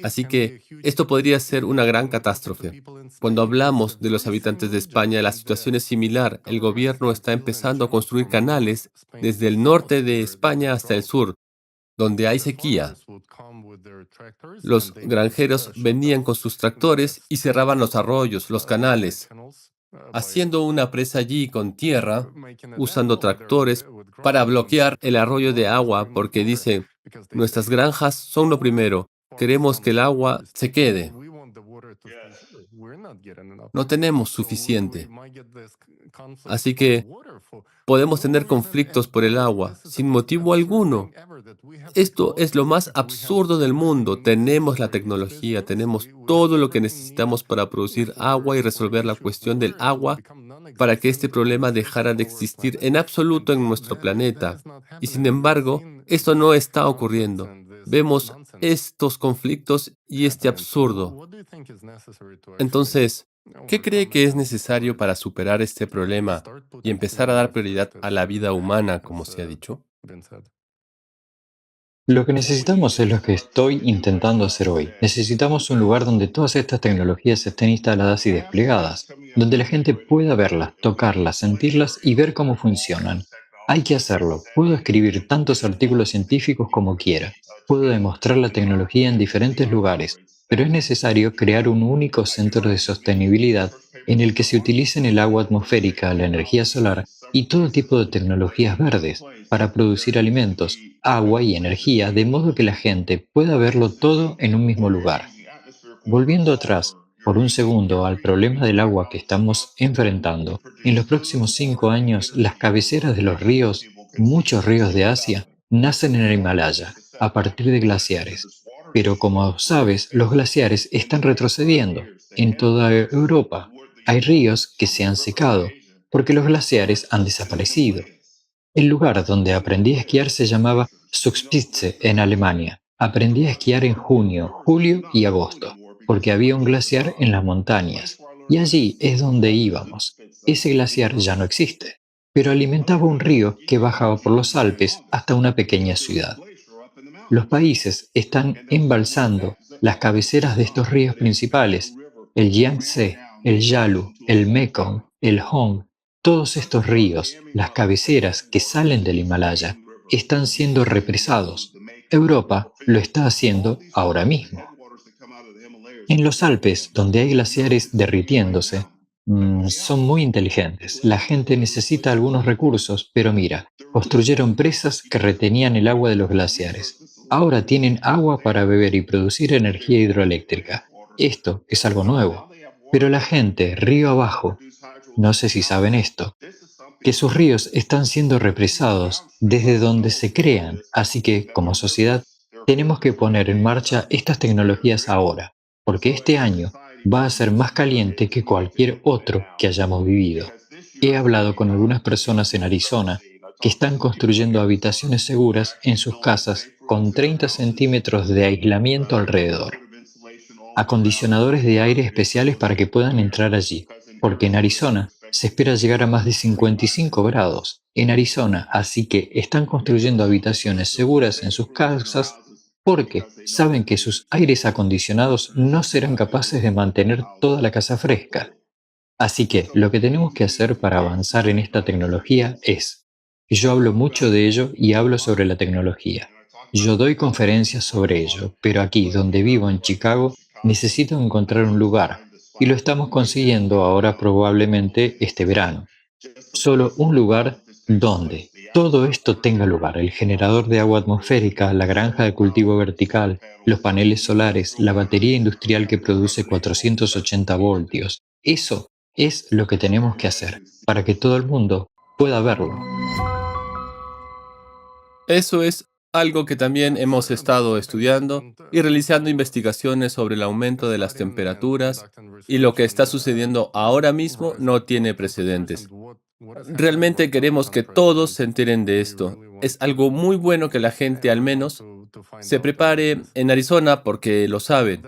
Así que esto podría ser una gran catástrofe. Cuando hablamos de los habitantes de España, la situación es similar. El gobierno está empezando a construir canales desde el norte de España hasta el sur, donde hay sequía. Los granjeros venían con sus tractores y cerraban los arroyos, los canales, haciendo una presa allí con tierra, usando tractores para bloquear el arroyo de agua, porque dicen, nuestras granjas son lo primero, queremos que el agua se quede. No tenemos suficiente. Así que podemos tener conflictos por el agua, sin motivo alguno. Esto es lo más absurdo del mundo. Tenemos la tecnología, tenemos todo lo que necesitamos para producir agua y resolver la cuestión del agua para que este problema dejara de existir en absoluto en nuestro planeta. Y sin embargo, esto no está ocurriendo. Vemos estos conflictos y este absurdo. Entonces, ¿qué cree que es necesario para superar este problema y empezar a dar prioridad a la vida humana, como se ha dicho? Lo que necesitamos es lo que estoy intentando hacer hoy. Necesitamos un lugar donde todas estas tecnologías estén instaladas y desplegadas, donde la gente pueda verlas, tocarlas, sentirlas y ver cómo funcionan. Hay que hacerlo. Puedo escribir tantos artículos científicos como quiera. Puedo demostrar la tecnología en diferentes lugares, pero es necesario crear un único centro de sostenibilidad en el que se utilicen el agua atmosférica, la energía solar y todo tipo de tecnologías verdes para producir alimentos, agua y energía, de modo que la gente pueda verlo todo en un mismo lugar. Volviendo atrás por un segundo al problema del agua que estamos enfrentando, en los próximos 5 años las cabeceras de los ríos, muchos ríos de Asia, nacen en el Himalaya, a partir de glaciares. Pero como sabes, los glaciares están retrocediendo en toda Europa. Hay ríos que se han secado porque los glaciares han desaparecido. El lugar donde aprendí a esquiar se llamaba Zugspitze en Alemania. Aprendí a esquiar en junio, julio y agosto, porque había un glaciar en las montañas, y allí es donde íbamos. Ese glaciar ya no existe, pero alimentaba un río que bajaba por los Alpes hasta una pequeña ciudad. Los países están embalsando las cabeceras de estos ríos principales, el Yangtze, el Yalu, el Mekong, el Hong. Todos estos ríos, las cabeceras que salen del Himalaya, están siendo represados. Europa lo está haciendo ahora mismo. En los Alpes, donde hay glaciares derritiéndose, son muy inteligentes. La gente necesita algunos recursos, pero mira, construyeron presas que retenían el agua de los glaciares. Ahora tienen agua para beber y producir energía hidroeléctrica. Esto es algo nuevo. Pero la gente, río abajo, no sé si saben esto, que sus ríos están siendo represados desde donde se crean, así que, como sociedad, tenemos que poner en marcha estas tecnologías ahora, porque este año va a ser más caliente que cualquier otro que hayamos vivido. He hablado con algunas personas en Arizona que están construyendo habitaciones seguras en sus casas con 30 centímetros de aislamiento alrededor, acondicionadores de aire especiales para que puedan entrar allí, porque en Arizona se espera llegar a más de 55 grados en Arizona, así que están construyendo habitaciones seguras en sus casas porque saben que sus aires acondicionados no serán capaces de mantener toda la casa fresca. Así que lo que tenemos que hacer para avanzar en esta tecnología es, yo hablo mucho de ello y hablo sobre la tecnología. Yo doy conferencias sobre ello, pero aquí donde vivo en Chicago necesito encontrar un lugar y lo estamos consiguiendo ahora probablemente este verano. Solo un lugar donde todo esto tenga lugar, el generador de agua atmosférica, la granja de cultivo vertical, los paneles solares, la batería industrial que produce 480 voltios. Eso es lo que tenemos que hacer para que todo el mundo pueda verlo. Eso es algo que también hemos estado estudiando y realizando investigaciones sobre el aumento de las temperaturas, y lo que está sucediendo ahora mismo no tiene precedentes. Realmente queremos que todos se enteren de esto. Es algo muy bueno que la gente al menos se prepare en Arizona porque lo saben.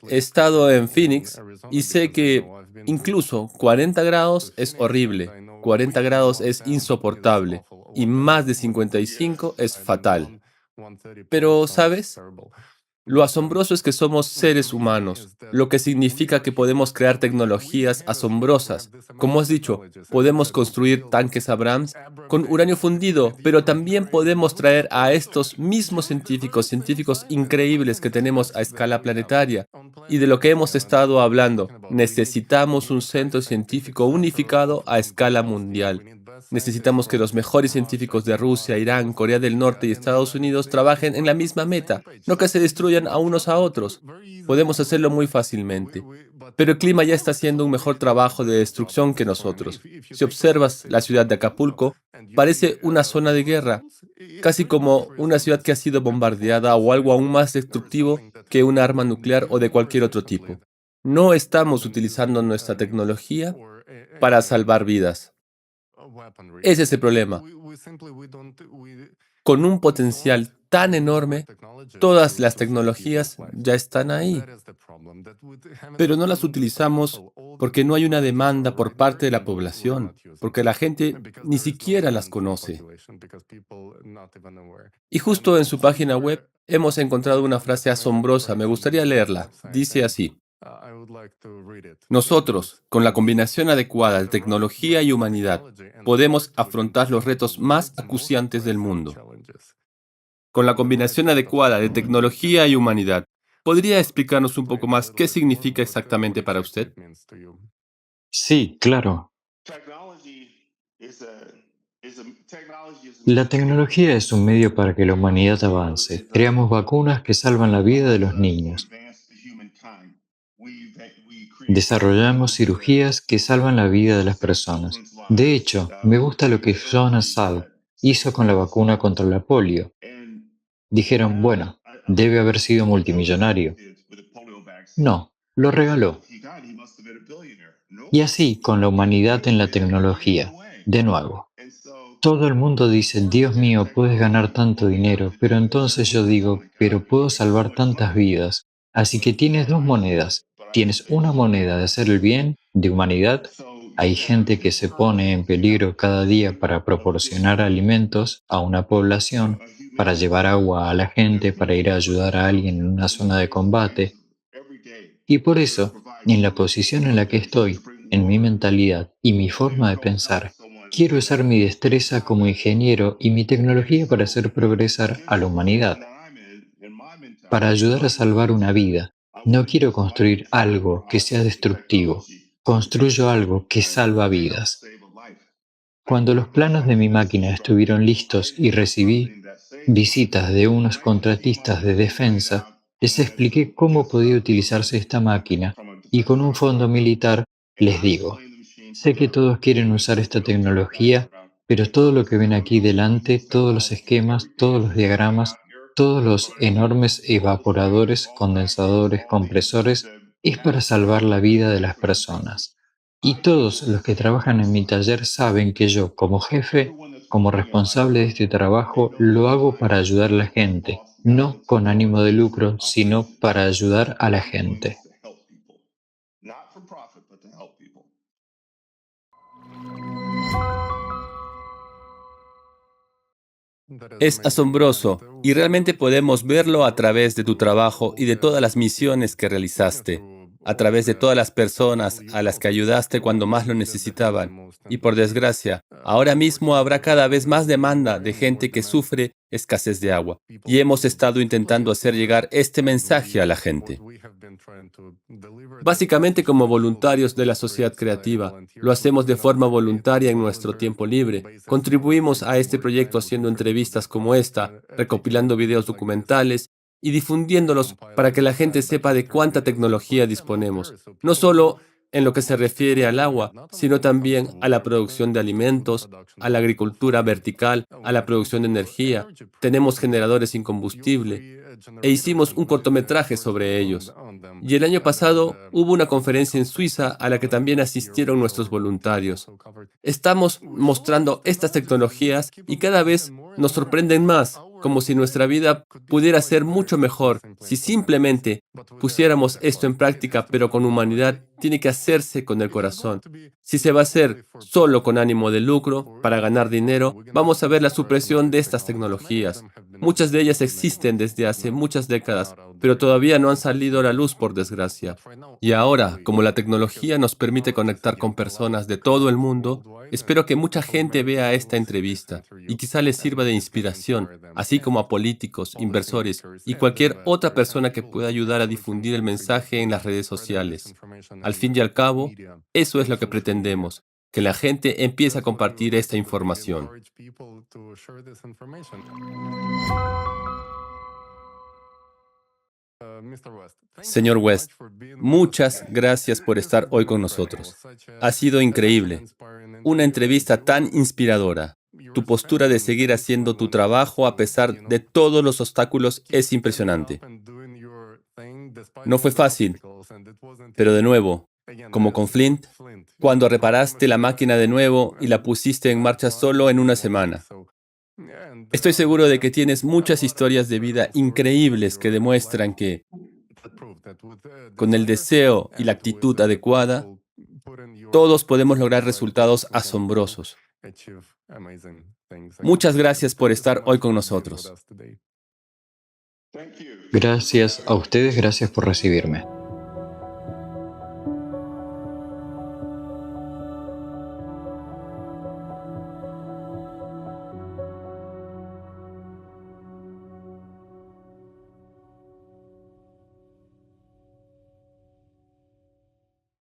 He estado en Phoenix y sé que incluso 40 grados es horrible, 40 grados es insoportable y más de 55 es fatal. Pero, ¿sabes? Lo asombroso es que somos seres humanos, lo que significa que podemos crear tecnologías asombrosas. Como has dicho, podemos construir tanques Abrams con uranio fundido, pero también podemos traer a estos mismos científicos, científicos increíbles que tenemos a escala planetaria. Y de lo que hemos estado hablando, necesitamos un centro científico unificado a escala mundial. Necesitamos que los mejores científicos de Rusia, Irán, Corea del Norte y Estados Unidos trabajen en la misma meta, no que se destruyan a unos a otros. Podemos hacerlo muy fácilmente. Pero el clima ya está haciendo un mejor trabajo de destrucción que nosotros. Si observas la ciudad de Acapulco, parece una zona de guerra, casi como una ciudad que ha sido bombardeada o algo aún más destructivo que un arma nuclear o de cualquier otro tipo. No estamos utilizando nuestra tecnología para salvar vidas. Ese es el problema. Con un potencial tan enorme, todas las tecnologías ya están ahí, pero no las utilizamos porque no hay una demanda por parte de la población, porque la gente ni siquiera las conoce. Y justo en su página web hemos encontrado una frase asombrosa, me gustaría leerla. Dice así: nosotros, con la combinación adecuada de tecnología y humanidad, podemos afrontar los retos más acuciantes del mundo. Con la combinación adecuada de tecnología y humanidad, ¿podría explicarnos un poco más qué significa exactamente para usted? Sí, claro. La tecnología es un medio para que la humanidad avance. Creamos vacunas que salvan la vida de los niños. Desarrollamos cirugías que salvan la vida de las personas. De hecho, me gusta lo que Jonas Salk hizo con la vacuna contra la polio. Dijeron, bueno, debe haber sido multimillonario. No, lo regaló. Y así con la humanidad en la tecnología. De nuevo, todo el mundo dice, Dios mío, puedes ganar tanto dinero, pero entonces yo digo, pero puedo salvar tantas vidas. Así que tienes dos monedas. Tienes una moneda de hacer el bien, de humanidad. Hay gente que se pone en peligro cada día para proporcionar alimentos a una población, para llevar agua a la gente, para ir a ayudar a alguien en una zona de combate. Y por eso, en la posición en la que estoy, en mi mentalidad y mi forma de pensar, quiero usar mi destreza como ingeniero y mi tecnología para hacer progresar a la humanidad, para ayudar a salvar una vida. No quiero construir algo que sea destructivo. Construyo algo que salva vidas. Cuando los planos de mi máquina estuvieron listos y recibí visitas de unos contratistas de defensa, les expliqué cómo podía utilizarse esta máquina y con un fondo militar les digo, sé que todos quieren usar esta tecnología, pero todo lo que ven aquí delante, todos los esquemas, todos los diagramas, todos los enormes evaporadores, condensadores, compresores, es para salvar la vida de las personas. Y todos los que trabajan en mi taller saben que yo, como jefe, como responsable de este trabajo, lo hago para ayudar a la gente, no con ánimo de lucro, sino para ayudar a la gente. Es asombroso y realmente podemos verlo a través de tu trabajo y de todas las misiones que realizaste, a través de todas las personas a las que ayudaste cuando más lo necesitaban. Y por desgracia, ahora mismo habrá cada vez más demanda de gente que sufre escasez de agua. Y hemos estado intentando hacer llegar este mensaje a la gente. Básicamente como voluntarios de la sociedad creativa. Lo hacemos de forma voluntaria en nuestro tiempo libre. Contribuimos a este proyecto haciendo entrevistas como esta, recopilando videos documentales y difundiéndolos para que la gente sepa de cuánta tecnología disponemos. No solo en lo que se refiere al agua, sino también a la producción de alimentos, a la agricultura vertical, a la producción de energía. Tenemos generadores sin combustible e hicimos un cortometraje sobre ellos. Y el año pasado hubo una conferencia en Suiza a la que también asistieron nuestros voluntarios. Estamos mostrando estas tecnologías y cada vez nos sorprenden más, como si nuestra vida pudiera ser mucho mejor si simplemente pusiéramos esto en práctica, pero con humanidad. Tiene que hacerse con el corazón. Si se va a hacer solo con ánimo de lucro, para ganar dinero, vamos a ver la supresión de estas tecnologías. Muchas de ellas existen desde hace muchas décadas, pero todavía no han salido a la luz, por desgracia. Y ahora, como la tecnología nos permite conectar con personas de todo el mundo, espero que mucha gente vea esta entrevista y quizá les sirva de inspiración, así como a políticos, inversores y cualquier otra persona que pueda ayudar a difundir el mensaje en las redes sociales. Al fin y al cabo, eso es lo que pretendemos, que la gente empiece a compartir esta información. Señor West, muchas gracias por estar hoy con nosotros. Ha sido increíble. Una entrevista tan inspiradora. Tu postura de seguir haciendo tu trabajo a pesar de todos los obstáculos es impresionante. No fue fácil, pero de nuevo, como con Flint, cuando reparaste la máquina de nuevo y la pusiste en marcha solo en una semana. Estoy seguro de que tienes muchas historias de vida increíbles que demuestran que, con el deseo y la actitud adecuada, todos podemos lograr resultados asombrosos. Muchas gracias por estar hoy con nosotros. Gracias a ustedes, gracias por recibirme.